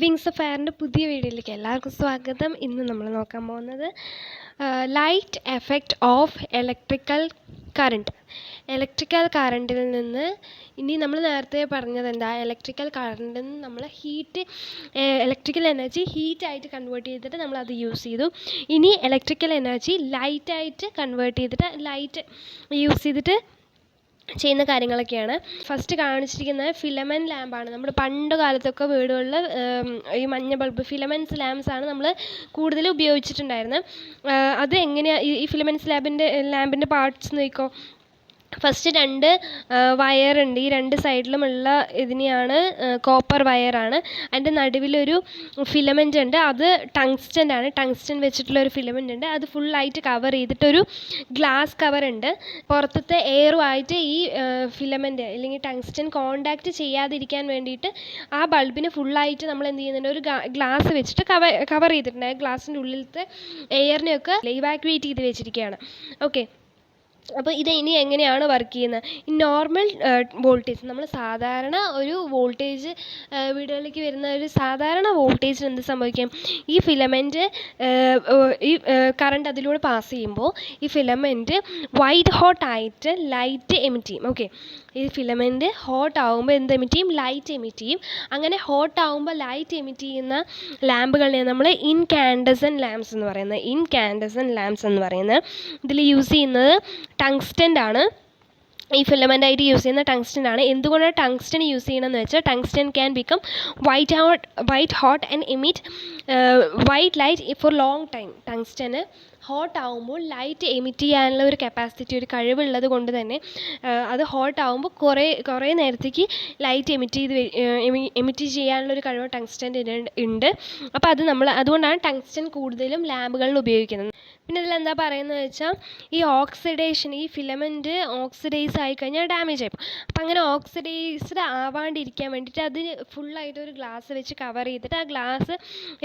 Wings of ഫയറിൻ്റെ പുതിയ വീഡിയോയിലേക്ക് എല്ലാവർക്കും സ്വാഗതം. ഇന്ന് നമ്മൾ നോക്കാൻ പോകുന്നത് ലൈറ്റ് എഫക്റ്റ് ഓഫ് ഇലക്ട്രിക്കൽ കറണ്ടിൽ നിന്ന് ഇനി നമ്മൾ നേരത്തെ പറഞ്ഞത് എന്താ, ഇലക്ട്രിക്കൽ കറണ്ടിൽ നിന്ന് നമ്മൾ ഇലക്ട്രിക്കൽ എനർജി ഹീറ്റായിട്ട് കൺവേർട്ട് ചെയ്തിട്ട് നമ്മളത് യൂസ് ചെയ്തു. ഇനി ഇലക്ട്രിക്കൽ എനർജി ലൈറ്റായിട്ട് കൺവേർട്ട് ചെയ്തിട്ട് ലൈറ്റ് യൂസ് ചെയ്തിട്ട് ചെയ്യുന്ന കാര്യങ്ങളൊക്കെയാണ്. ഫസ്റ്റ് കാണിച്ചിരിക്കുന്നത് ഫിലമെൻറ്റ് ലാമ്പാണ്. നമ്മൾ പണ്ട് കാലത്തൊക്കെ വീടുകളിൽ ഈ മഞ്ഞ ബൾബ് ഫിലമെൻറ്റ്സ് ലാമ്പ്സാണ് നമ്മൾ കൂടുതൽ ഉപയോഗിച്ചിട്ടുണ്ടായിരുന്നത്. അത് എങ്ങനെയാണ് ഈ ഫിലമെൻറ്റ്സ് ലാമ്പിൻ്റെ പാർട്സ് നോക്കിക്കോ. ഫസ്റ്റ് രണ്ട് വയറുണ്ട്. ഈ രണ്ട് സൈഡിലുമുള്ള ഇതിനെയാണ് കോപ്പർ വയറാണ്. അതിൻ്റെ നടുവിലൊരു ഫിലമെൻ്റ് ഉണ്ട്. അത് ടങ്സ്റ്റൻ വെച്ചിട്ടുള്ളൊരു ഫിലമെൻ്റ് ഉണ്ട്. അത് ഫുള്ളായിട്ട് കവർ ചെയ്തിട്ടൊരു ഗ്ലാസ് കവർ ഉണ്ട്. പുറത്തത്തെ എയറുമായിട്ട് ഈ ഫിലമെൻ്റ് അല്ലെങ്കിൽ ടങ്സ്റ്റൻ കോണ്ടാക്റ്റ് ചെയ്യാതിരിക്കാൻ വേണ്ടിയിട്ട് ആ ബൾബിന് ഫുള്ളായിട്ട് നമ്മൾ എന്ത് ചെയ്യുന്നുണ്ട്, ഒരു ഗ്ലാസ് വെച്ചിട്ട് കവർ ചെയ്തിട്ടുണ്ട്. ഗ്ലാസിൻ്റെ ഉള്ളിലത്തെ എയറിനെയൊക്കെ ഇവാക്യുവേറ്റ് ചെയ്ത് വെച്ചിരിക്കുകയാണ്. ഓക്കെ, അപ്പോൾ ഇത് ഇനി എങ്ങനെയാണ് വർക്ക് ചെയ്യുന്നത്? ഈ നോർമൽ വോൾട്ടേജ്, നമ്മൾ സാധാരണ ഒരു വോൾട്ടേജ് വീടുകളിലേക്ക് വരുന്ന ഒരു സാധാരണ വോൾട്ടേജിന് എന്ത് സംഭവിക്കും? ഈ ഫിലമെൻറ്റ് ഈ കറണ്ട് അതിലൂടെ പാസ് ചെയ്യുമ്പോൾ ഈ ഫിലമെൻറ്റ് വൈറ്റ് ഹോട്ട് ആയിട്ട് ലൈറ്റ് എമിറ്റ് ചെയ്യും. ഓക്കെ, ഈ ഫിലമെൻറ്റ് ഹോട്ട് ആകുമ്പോൾ എന്ത് എമിറ്റ് ചെയ്യും? ലൈറ്റ് എമിറ്റ് ചെയ്യും. അങ്ങനെ ഹോട്ട് ആകുമ്പോൾ ലൈറ്റ് എമിറ്റ് ചെയ്യുന്ന ലാമ്പുകളെ നമ്മൾ ഇൻകാൻഡസൻറ്റ് ലാംപ്സ് എന്ന് പറയുന്നത്. ഇതിൽ യൂസ് ചെയ്യുന്നത് ടങ്സ്റ്റൻ ആണ്. ഈ ഫിലമെൻ്റായിട്ട് യൂസ് ചെയ്യുന്ന ടങ്സ്റ്റൻ ആണ്. എന്തുകൊണ്ടാണ് ടങ്സ്റ്റൻ യൂസ് ചെയ്യണമെന്ന് വെച്ചാൽ, tungsten can become white hot and emit white light for long time. ടങ്സ്റ്റന് ഹോട്ട് ആകുമ്പോൾ ലൈറ്റ് എമിറ്റ് ചെയ്യാനുള്ള ഒരു കപ്പാസിറ്റി, ഒരു കഴിവുള്ളത് കൊണ്ട് തന്നെ അത് ഹോട്ട് ആകുമ്പോൾ കുറേ നേരത്തേക്ക് ലൈറ്റ് എമിറ്റ് ചെയ്യാനുള്ള ഒരു കഴിവ് ടങ്സ്റ്റൻ്റെ ഉണ്ട്. അപ്പോൾ അതുകൊണ്ടാണ് ടങ്സ്റ്റൻ കൂടുതലും ലാമ്പുകളിൽ ഉപയോഗിക്കുന്നത്. പിന്നെ ഇതിലെന്താ പറയുന്നത് വെച്ചാൽ, ഈ ഓക്സിഡേഷൻ, ഈ ഫിലമെൻറ്റ് ഓക്സിഡൈസ് ആയിക്കഴിഞ്ഞാൽ ഡാമേജ് ആയിപ്പോൾ. അപ്പം അങ്ങനെ ഓക്സിഡൈസ്ഡ് ആവാണ്ടിരിക്കാൻ വേണ്ടിയിട്ട് അതിന് ഫുള്ളായിട്ട് ഒരു ഗ്ലാസ് വെച്ച് കവർ ചെയ്തിട്ട് ആ ഗ്ലാസ്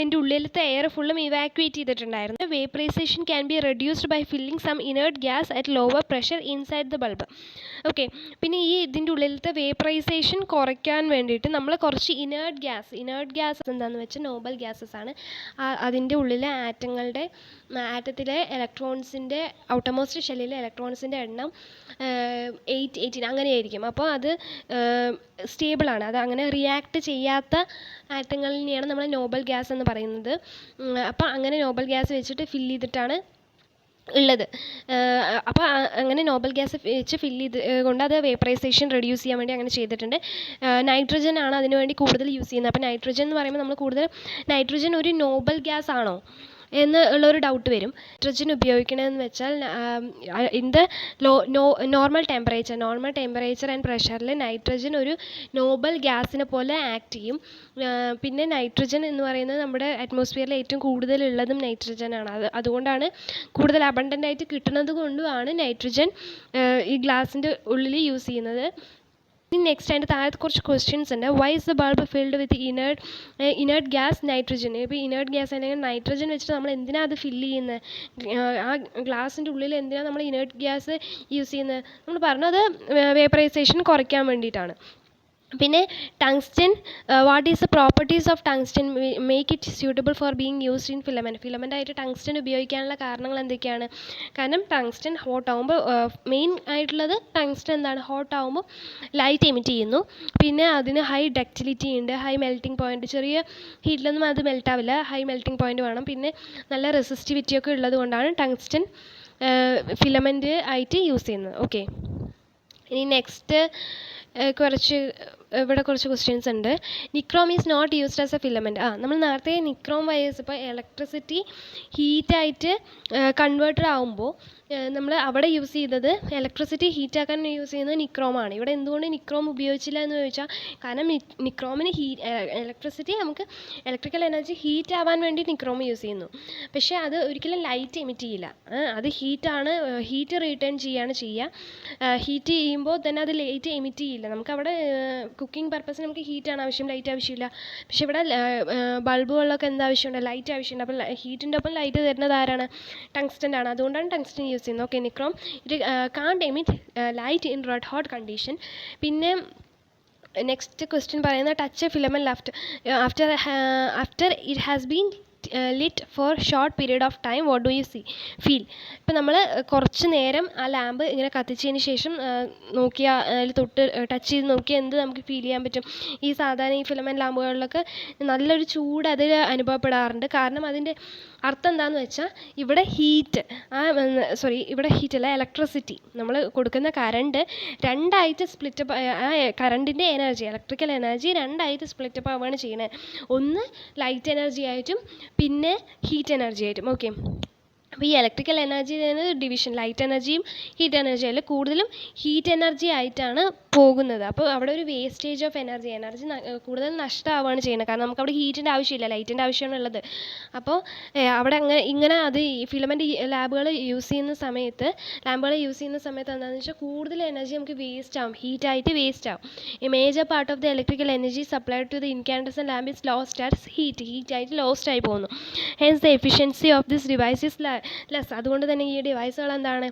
എൻ്റെ ഉള്ളിലത്തെ എയർ ഫുള്ളും ഇവാക്യുവേറ്റ് ചെയ്തിട്ടുണ്ടായിരുന്നു. Vaporization can be reduced by filling some inert gas at lower pressure inside the bulb. Okay, പിന്നെ ഈ ഇതിൻ്റെ ഉള്ളിലത്തെ വേപ്പറൈസേഷൻ കുറയ്ക്കാൻ വേണ്ടിയിട്ട് നമ്മൾ കുറച്ച് ഇനേർട്ട് ഗ്യാസ് എന്താണെന്ന് വെച്ചാൽ നോബൽ ഗ്യാസസ് ആണ്. അതിൻ്റെ ഉള്ളിലെ ആറ്റത്തിലെ ഇലക്ട്രോൺസിൻ്റെ ഔട്ടർമോസ്റ്റ് ഷെല്ലിലെ ഇലക്ട്രോൺസിൻ്റെ എണ്ണം 18 അങ്ങനെയായിരിക്കും. അപ്പോൾ അത് സ്റ്റേബിളാണ്. അത് അങ്ങനെ റിയാക്ട് ചെയ്യാത്ത ആറ്റങ്ങളിനെയാണ് നമ്മൾ നോബൽ ഗ്യാസ് എന്ന് പറയുന്നത്. അപ്പോൾ അങ്ങനെ നോബൽ ഗ്യാസ് വെച്ചിട്ട് ഫില്ല് ചെയ്തിട്ടാണ് ഉള്ളത്. അപ്പോൾ അങ്ങനെ നോബൽ ഗ്യാസ് വെച്ച് ഫില്ല് ചെയ്ത് കൊണ്ട് അത് വേപ്പറൈസേഷൻ റെഡ്യൂസ് ചെയ്യാൻ വേണ്ടി അങ്ങനെ ചെയ്തിട്ടുണ്ട്. നൈട്രജൻ ആണ് അതിനു വേണ്ടി കൂടുതൽ യൂസ് ചെയ്യുന്നത്. അപ്പോൾ നൈട്രജൻ എന്ന് പറയുമ്പോൾ നമ്മൾ കൂടുതൽ നൈട്രജൻ ഒരു നോബൽ ഗ്യാസ് ആണോ എന്ന് ഉള്ളൊരു ഡൗട്ട് വരും. നൈട്രജൻ ഉപയോഗിക്കണമെന്ന് വെച്ചാൽ in the normal temperature and പ്രഷറിൽ നൈട്രജൻ ഒരു നോബൽ ഗ്യാസിനെ പോലെ ആക്ട് ചെയ്യും. പിന്നെ നൈട്രജൻ എന്ന് പറയുന്നത് നമ്മുടെ അറ്റ്മോസ്ഫിയറിൽ ഏറ്റവും കൂടുതലുള്ളതും നൈട്രജനാണ്. അതുകൊണ്ടാണ് കൂടുതൽ അബണ്ടൻ്റ് ആയിട്ട് കിട്ടുന്നത് കൊണ്ടുമാണ് നൈട്രജൻ ഈ ഗ്ലാസിൻ്റെ ഉള്ളിൽ യൂസ് ചെയ്യുന്നത്. നെക്സ്റ്റ് അതിൻ്റെ താഴത്ത് കുറച്ച് ക്വസ്റ്റ്യൻസ് ഉണ്ട്. Why is the bulb filled with inert gas nitrogen? ഇപ്പോൾ ഇനേർട്ട് ഗ്യാസ് അല്ലെങ്കിൽ നൈട്രജൻ വെച്ചിട്ട് നമ്മൾ എന്തിനാണ് അത് ഫില്ല് ചെയ്യുന്നത്? ആ ഗ്ലാസിൻ്റെ ഉള്ളിൽ എന്തിനാണ് നമ്മൾ ഇനേർട്ട് ഗ്യാസ് യൂസ് ചെയ്യുന്നത്? നമ്മൾ പറഞ്ഞത് വേപ്പറൈസേഷൻ കുറയ്ക്കാൻ വേണ്ടിയിട്ടാണ്. പിന്നെ tungsten, what is the properties of tungsten make it suitable for being used in ഫിലമെൻ്റായിട്ട് ടങ്സ്റ്റൻ ഉപയോഗിക്കാനുള്ള കാരണങ്ങൾ എന്തൊക്കെയാണ്? കാരണം ടങ്സ്റ്റൻ ഹോട്ട് ആകുമ്പോൾ മെയിൻ ആയിട്ടുള്ളത് ടങ്സ്റ്റൻ എന്താണ്, ഹോട്ട് ആകുമ്പോൾ ലൈറ്റ് എമിറ്റ് ചെയ്യുന്നു. പിന്നെ അതിന് ഹൈ ഡക്റ്റിലിറ്റി ഉണ്ട്, ഹൈ മെൽറ്റിംഗ് പോയിൻറ്റ്. ചെറിയ ഹീറ്റിലൊന്നും അത് മെൽറ്റ് ആവില്ല, ഹൈ മെൽറ്റിംഗ് പോയിൻറ്റ് വേണം. പിന്നെ നല്ല റെസിസ്റ്റിവിറ്റിയൊക്കെ ഉള്ളത് കൊണ്ടാണ് ടങ്സ്റ്റൻ ഫിലമെൻ്റ് ആയിട്ട് യൂസ് ചെയ്യുന്നത്. ഓക്കെ, ഇനി നെക്സ്റ്റ് ഇവിടെ കുറച്ച് ക്വസ്റ്റ്യൻസ് ഉണ്ട്. Nichrome is not used as a filament. നമ്മൾ നേരത്തെ നിക്രോം വയേഴ്സ്, ഇപ്പോൾ ഇലക്ട്രിസിറ്റി ഹീറ്റായിട്ട് കൺവേർട്ടഡ് ആകുമ്പോൾ നമ്മൾ അവിടെ യൂസ് ചെയ്തത്, ഇലക്ട്രിസിറ്റി ഹീറ്റാക്കാൻ യൂസ് ചെയ്യുന്നത് നിക്രോമാണ്. ഇവിടെ എന്തുകൊണ്ട് നിക്രോം ഉപയോഗിച്ചില്ല എന്ന് ചോദിച്ചാൽ, കാരണം നിക്രോമിന് ഇലക്ട്രിസിറ്റി നമുക്ക് ഇലക്ട്രിക്കൽ എനർജി ഹീറ്റ് ആവാൻ വേണ്ടി നിക്രോം യൂസ് ചെയ്യുന്നു. പക്ഷേ അത് ഒരിക്കലും ലൈറ്റ് എമിറ്റ് ചെയ്യില്ല. അത് ഹീറ്റ് റിട്ടേൺ ചെയ്യുക. ഹീറ്റ് ചെയ്യുമ്പോൾ തന്നെ അത് ലൈറ്റ് എമിറ്റ് ചെയ്യില്ല. നമുക്കവിടെ കുക്കിംഗ് പർപ്പസിന് നമുക്ക് ഹീറ്റാണ് ആവശ്യം, ലൈറ്റ് ആവശ്യമില്ല. പക്ഷേ ഇവിടെ ബൾബുകളിലൊക്കെ എന്താവശ്യമുണ്ട്? ലൈറ്റ് ആവശ്യമുണ്ട്. അപ്പോൾ ഹീറ്റിൻ്റെ ഒപ്പം ലൈറ്റ് തരുന്നത് ആരാണ്? ടങ്സ്റ്റൻ ആണ്. അതുകൊണ്ടാണ് ടങ്സ്റ്റൻ യൂസ് ചെയ്യുന്നത്. Okay, nichrome can't emit light in red hot condition. പിന്നെ നെക്സ്റ്റ് ക്വസ്റ്റ്യൻ പറയുന്നത് touch a filament after it has been lit for short period of time what do you feel. ഇപ്പം നമ്മൾ കുറച്ച് നേരം ആ ലാമ്പ് ഇങ്ങനെ കത്തിച്ചതിന് ശേഷം നോക്കിയാൽ അതിൽ തൊട്ട് ടച്ച് ചെയ്ത് നോക്കിയാൽ എന്ത് നമുക്ക് ഫീൽ ചെയ്യാൻ പറ്റും? ഈ സാധാരണ ഈ ഫിലമെൻറ്റ് ലാമ്പുകളിലൊക്കെ നല്ലൊരു ചൂട് അതിൽ അനുഭവപ്പെടാറുണ്ട്. കാരണം അതിൻ്റെ അർത്ഥം എന്താണെന്ന് വെച്ചാൽ ഇവിടെ ഹീറ്റ് ഇവിടെ ഹീറ്റല്ല, ഇലക്ട്രിസിറ്റി നമ്മൾ കൊടുക്കുന്ന കറണ്ട് രണ്ടായിട്ട് സ്പ്ലിറ്റപ്പ്, ആ കറണ്ടിൻ്റെ എനർജി, ഇലക്ട്രിക്കൽ എനർജി രണ്ടായിട്ട് സ്പ്ലിറ്റപ്പ് ആവുകയാണ് ചെയ്യുന്നത്. ഒന്ന് ലൈറ്റ് എനർജി ആയിട്ടും പിന്നെ ഹീറ്റ് എനർജി ആയിട്ടും. ഓക്കെ, അപ്പോൾ ഈ ഇലക്ട്രിക്കൽ എനർജി ഡിവിഷൻ, ലൈറ്റ് എനർജിയും ഹീറ്റ് എനർജിയും അല്ല, കൂടുതലും ഹീറ്റ് എനർജി ആയിട്ടാണ് പോകുന്നത്. അപ്പോൾ അവിടെ ഒരു വേസ്റ്റേജ് ഓഫ് എനർജി കൂടുതൽ നഷ്ടമാവുകയാണ് ചെയ്യുന്നത്. കാരണം നമുക്ക് അവിടെ ഹീറ്റിൻ്റെ ആവശ്യമില്ല, ലൈറ്റിൻ്റെ ആവശ്യമാണ് ഉള്ളത്. അപ്പോൾ അവിടെ ഇങ്ങനെ അത് ഈ ഫിലമെൻറ്റ് ലാമ്പുകൾ യൂസ് ചെയ്യുന്ന സമയത്ത് എന്താണെന്ന് വെച്ചാൽ കൂടുതൽ എനർജി നമുക്ക് വേസ്റ്റ് ആവും, ഹീറ്റായിട്ട് വേസ്റ്റ് ആവും. A major part of the electrical energy supplied to the incandescent lamp is lost as ഹീറ്റായിട്ട് ലോസ്റ്റ് ആയി പോകുന്നു. Hence the efficiency of this device is less. അതുകൊണ്ട് തന്നെ ഈ ഡിവൈസുകൾ എന്താണ്,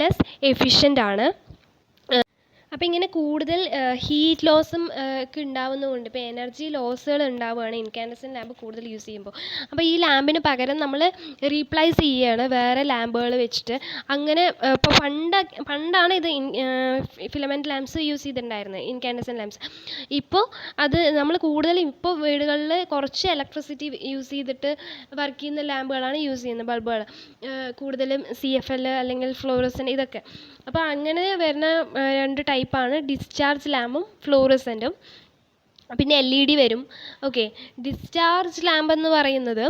ലെസ് എഫിഷ്യൻ്റ് ആണ്. അപ്പോൾ ഇങ്ങനെ കൂടുതൽ ഹീറ്റ് ലോസും ഒക്കെ ഉണ്ടാവുന്നതുകൊണ്ട് ഇപ്പോൾ എനർജി ലോസുകൾ ഉണ്ടാവുകയാണ് ഇൻകാൻഡസെന്റ് ലാമ്പ് കൂടുതൽ യൂസ് ചെയ്യുമ്പോൾ. അപ്പോൾ ഈ ലാമ്പിന് പകരം നമ്മൾ റീപ്ലേസ് ചെയ്യുകയാണ് വേറെ ലാമ്പുകൾ വെച്ചിട്ട്. അങ്ങനെ ഇപ്പോൾ പണ്ടാണ് ഇത് ഫിലമെൻറ്റ് ലാമ്പ്സ് യൂസ് ചെയ്തിട്ടുണ്ടായിരുന്നത്, ഇൻകാൻഡസെന്റ് ലാമ്പ്സ്. ഇപ്പോൾ അത് നമ്മൾ കൂടുതലും ഇപ്പോൾ വീടുകളിൽ കുറച്ച് ഇലക്ട്രിസിറ്റി യൂസ് ചെയ്തിട്ട് വർക്ക് ചെയ്യുന്ന ലാമ്പുകളാണ് യൂസ് ചെയ്യുന്നത്, ബൾബുകൾ കൂടുതലും CFL അല്ലെങ്കിൽ ഫ്ലോറസെൻ്റ് ഇതൊക്കെ. അപ്പോൾ അങ്ങനെ വരുന്ന രണ്ട് ടൈപ്പാണ് ഡിസ്ചാർജ് ലാമ്പും ഫ്ലോറസെൻറ്റും. പിന്നെ LED വരും. ഓക്കെ, ഡിസ്ചാർജ് ലാമ്പ് എന്ന് പറയുന്നത്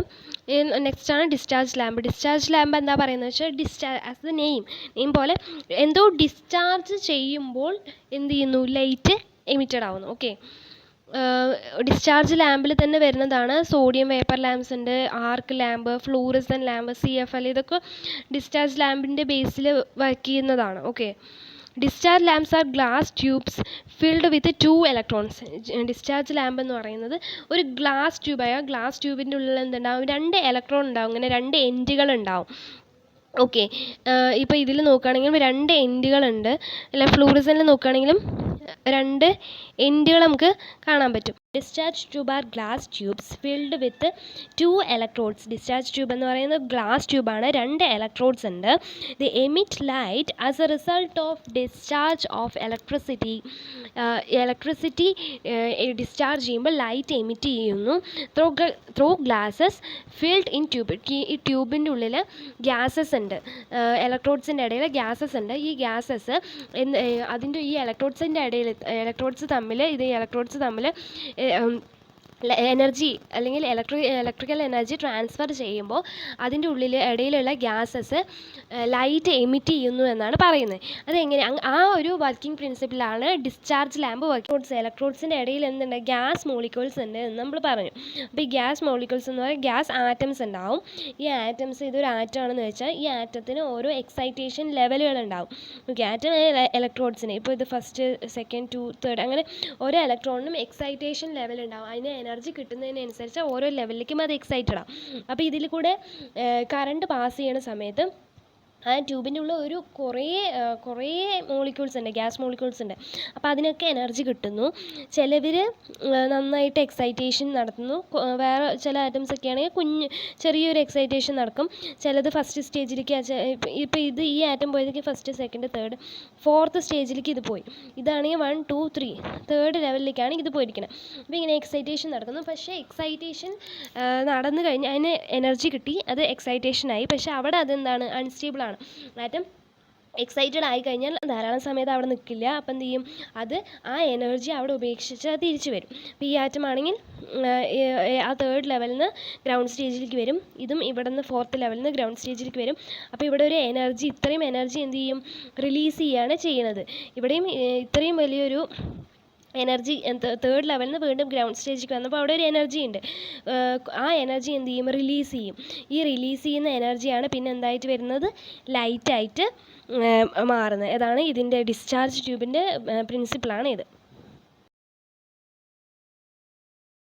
നെക്സ്റ്റാണ് ഡിസ്ചാർജ് ലാമ്പ് എന്താ പറയുന്നത് വെച്ചാൽ ആസ് ദ നെയിം പോലെ എന്തോ ഡിസ്ചാർജ് ചെയ്യുമ്പോൾ എന്ത് ചെയ്യുന്നു, ലൈറ്റ് എമിറ്റഡ് ആവുന്നു. ഓക്കെ, ഡിസ്ചാർജ് ലാമ്പിൽ തന്നെ വരുന്നതാണ് സോഡിയം വേപ്പർ ലാമ്പ്സ് ഉണ്ട്, arc lamp, fluorescent lamp, CFL, ഇതൊക്കെ ഡിസ്ചാർജ് ലാമ്പിൻ്റെ ബേസിൽ വർക്ക് ചെയ്യുന്നതാണ്. Okay, discharge lamps are glass tubes filled with 2 electrons. Discharge lamp എന്ന് പറയുന്നത് ഒരു ഗ്ലാസ് ട്യൂബിൻ്റെ ഉള്ളിൽ എന്തുണ്ടാവും, 2 ഇലക്ട്രോൺ ഉണ്ടാവും, ഇങ്ങനെ 2 എൻഡുകൾ ഉണ്ടാവും. ഓക്കെ, ഇപ്പോൾ ഇതിൽ നോക്കുകയാണെങ്കിലും 2 എൻഡുകളുണ്ട്, അല്ല ഫ്ലൂറസെൻ്റിൽ നോക്കുകയാണെങ്കിലും 2 എൻഡുകൾ നമുക്ക് കാണാൻ പറ്റും. Discharge tube are glass tubes filled with 2 electrodes. Discharge tube എന്ന് പറയുന്നത് ഗ്ലാസ് ട്യൂബാണ്, 2 ഇലക്ട്രോഡ്സ് ഉണ്ട്. The emit light as a result of discharge of electricity. Discharge ചെയ്യുമ്പോൾ ലൈറ്റ് എമിറ്റ് ചെയ്യുന്നു through glasses filled in tube. ഈ ട്യൂബിൻ്റെ ഉള്ളിൽ ഗ്യാസസ് ഉണ്ട്, ഇലക്ട്രോഡ്സിൻ്റെ ഇടയിൽ ഗ്യാസസ് ഉണ്ട്. ഈ ഗ്യാസസ് അതിൻ്റെ ഈ ഇലക്ട്രോഡ്സ് തമ്മിൽ എനർജി അല്ലെങ്കിൽ ഇലക്ട്രിക്കൽ എനർജി ട്രാൻസ്ഫർ ചെയ്യുമ്പോൾ അതിൻ്റെ ഇടയിലുള്ള ഗ്യാസസ് ലൈറ്റ് എമിറ്റ് ചെയ്യുന്നു എന്നാണ് പറയുന്നത്. അതെങ്ങനെ, ആ ഒരു വർക്കിംഗ് പ്രിൻസിപ്പിളാണ് ഡിസ്ചാർജ് ലാമ്പ് വർക്ക്. ഇലക്ട്രോഡ്സിൻ്റെ ഇടയിൽ എന്തുണ്ട്, ഗ്യാസ് മോളിക്യൂൾസ് ഉണ്ട് എന്ന് നമ്മൾ പറഞ്ഞു. അപ്പോൾ ഈ ഗ്യാസ് മോളിക്യൂൾസ് എന്ന് പറയുന്നത് ഗ്യാസ് ആറ്റംസ് ഉണ്ടാവും. ഈ ആറ്റംസ്, ഇതൊരു ആറ്റമാണെന്ന് വെച്ചാൽ ഈ ആറ്റത്തിന് ഓരോ എക്സൈറ്റേഷൻ ലെവലുകൾ ഉണ്ടാവും. ഓക്കെ, ആറ്റം ഇലക്ട്രോഡ്സിന് ഇപ്പോൾ ഇത് ഫസ്റ്റ്, സെക്കൻഡ്, 2, 3 അങ്ങനെ ഓരോ ഇലക്ട്രോണിനും എക്സൈറ്റേഷൻ ലെവൽ ഉണ്ടാവും. അതിന് എനർജി കിട്ടുന്നതിനനുസരിച്ച് ഓരോ ലെവലിലേക്കും അത് എക്സൈറ്റഡ് ആവും. അപ്പോൾ ഇതിൽ കൂടെ കറണ്ട് പാസ് ചെയ്യുന്ന സമയത്ത് ആ ട്യൂബിൻ്റെ ഉള്ളിൽ ഒരു കുറേ മോളിക്യൂൾസ് ഉണ്ട്, ഗ്യാസ് മോളിക്യൂൾസ് ഉണ്ട്. അപ്പോൾ അതിനൊക്കെ എനർജി കിട്ടുന്നു. ചിലവർ നന്നായിട്ട് എക്സൈറ്റേഷൻ നടത്തുന്നു, വേറെ ചില ആറ്റംസ് ഒക്കെ ആണെങ്കിൽ ചെറിയൊരു എക്സൈറ്റേഷൻ നടക്കും. ചിലത് ഫസ്റ്റ് സ്റ്റേജിലേക്ക്, ഇപ്പോൾ ഈ ആറ്റം പോയതൊക്കെ ഫസ്റ്റ്, സെക്കൻഡ്, തേർഡ്, ഫോർത്ത് സ്റ്റേജിലേക്ക് ഇത് പോയി. ഇതാണെങ്കിൽ 1, 2, 3 തേർഡ് ലെവലിലേക്കാണ് ഇത് പോയിരിക്കുന്നത്. അപ്പോൾ ഇങ്ങനെ എക്സൈറ്റേഷൻ നടക്കുന്നു. പക്ഷേ എക്സൈറ്റേഷൻ നടന്നു കഴിഞ്ഞാൽ അതിന് എനർജി കിട്ടി, അത് എക്സൈറ്റേഷനായി. പക്ഷേ അവിടെ അതെന്താണ്, അൺസ്റ്റേബിൾ ആണ്. ആറ്റം എക്സൈറ്റഡ് ആയി കഴിഞ്ഞാൽ ധാരാളം സമയത്ത് അവിടെ നിൽക്കില്ല. അപ്പം എന്ത് ചെയ്യും, അത് ആ എനർജി അവിടെ ഉപേക്ഷിച്ച് അത് തിരിച്ചു വരും. അപ്പോൾ ഈ ആറ്റം ആണെങ്കിൽ ആ തേർഡ് ലെവലിൽ നിന്ന് ഗ്രൗണ്ട് സ്റ്റേജിലേക്ക് വരും, ഇതും ഇവിടെ നിന്ന് ഫോർത്ത് ലെവലിൽ നിന്ന് ഗ്രൗണ്ട് സ്റ്റേജിലേക്ക് വരും. അപ്പോൾ ഇവിടെ ഒരു എനർജി, ഇത്രയും എനർജി എന്ത് ചെയ്യും, റിലീസ് ചെയ്യുകയാണ് ചെയ്യുന്നത്. ഇവിടെയും ഇത്രയും വലിയൊരു എനർജി തേർഡ് ലെവലിൽ നിന്ന് വീണ്ടും ഗ്രൗണ്ട് സ്റ്റേജിലേക്ക് വന്നപ്പോൾ അവിടെ ഒരു എനർജി ഉണ്ട്. ആ എനർജി എന്ത് ചെയ്യും, റിലീസ് ചെയ്യും. ഈ റിലീസ് ചെയ്യുന്ന എനർജിയാണ് പിന്നെ എന്തായിട്ട് വരുന്നത്, ലൈറ്റായിട്ട് മാറുന്നത്. അതാണ് ഇതിൻ്റെ ഡിസ്ചാർജ് ട്യൂബിൻ്റെ പ്രിൻസിപ്പിളാണ് ഇത്.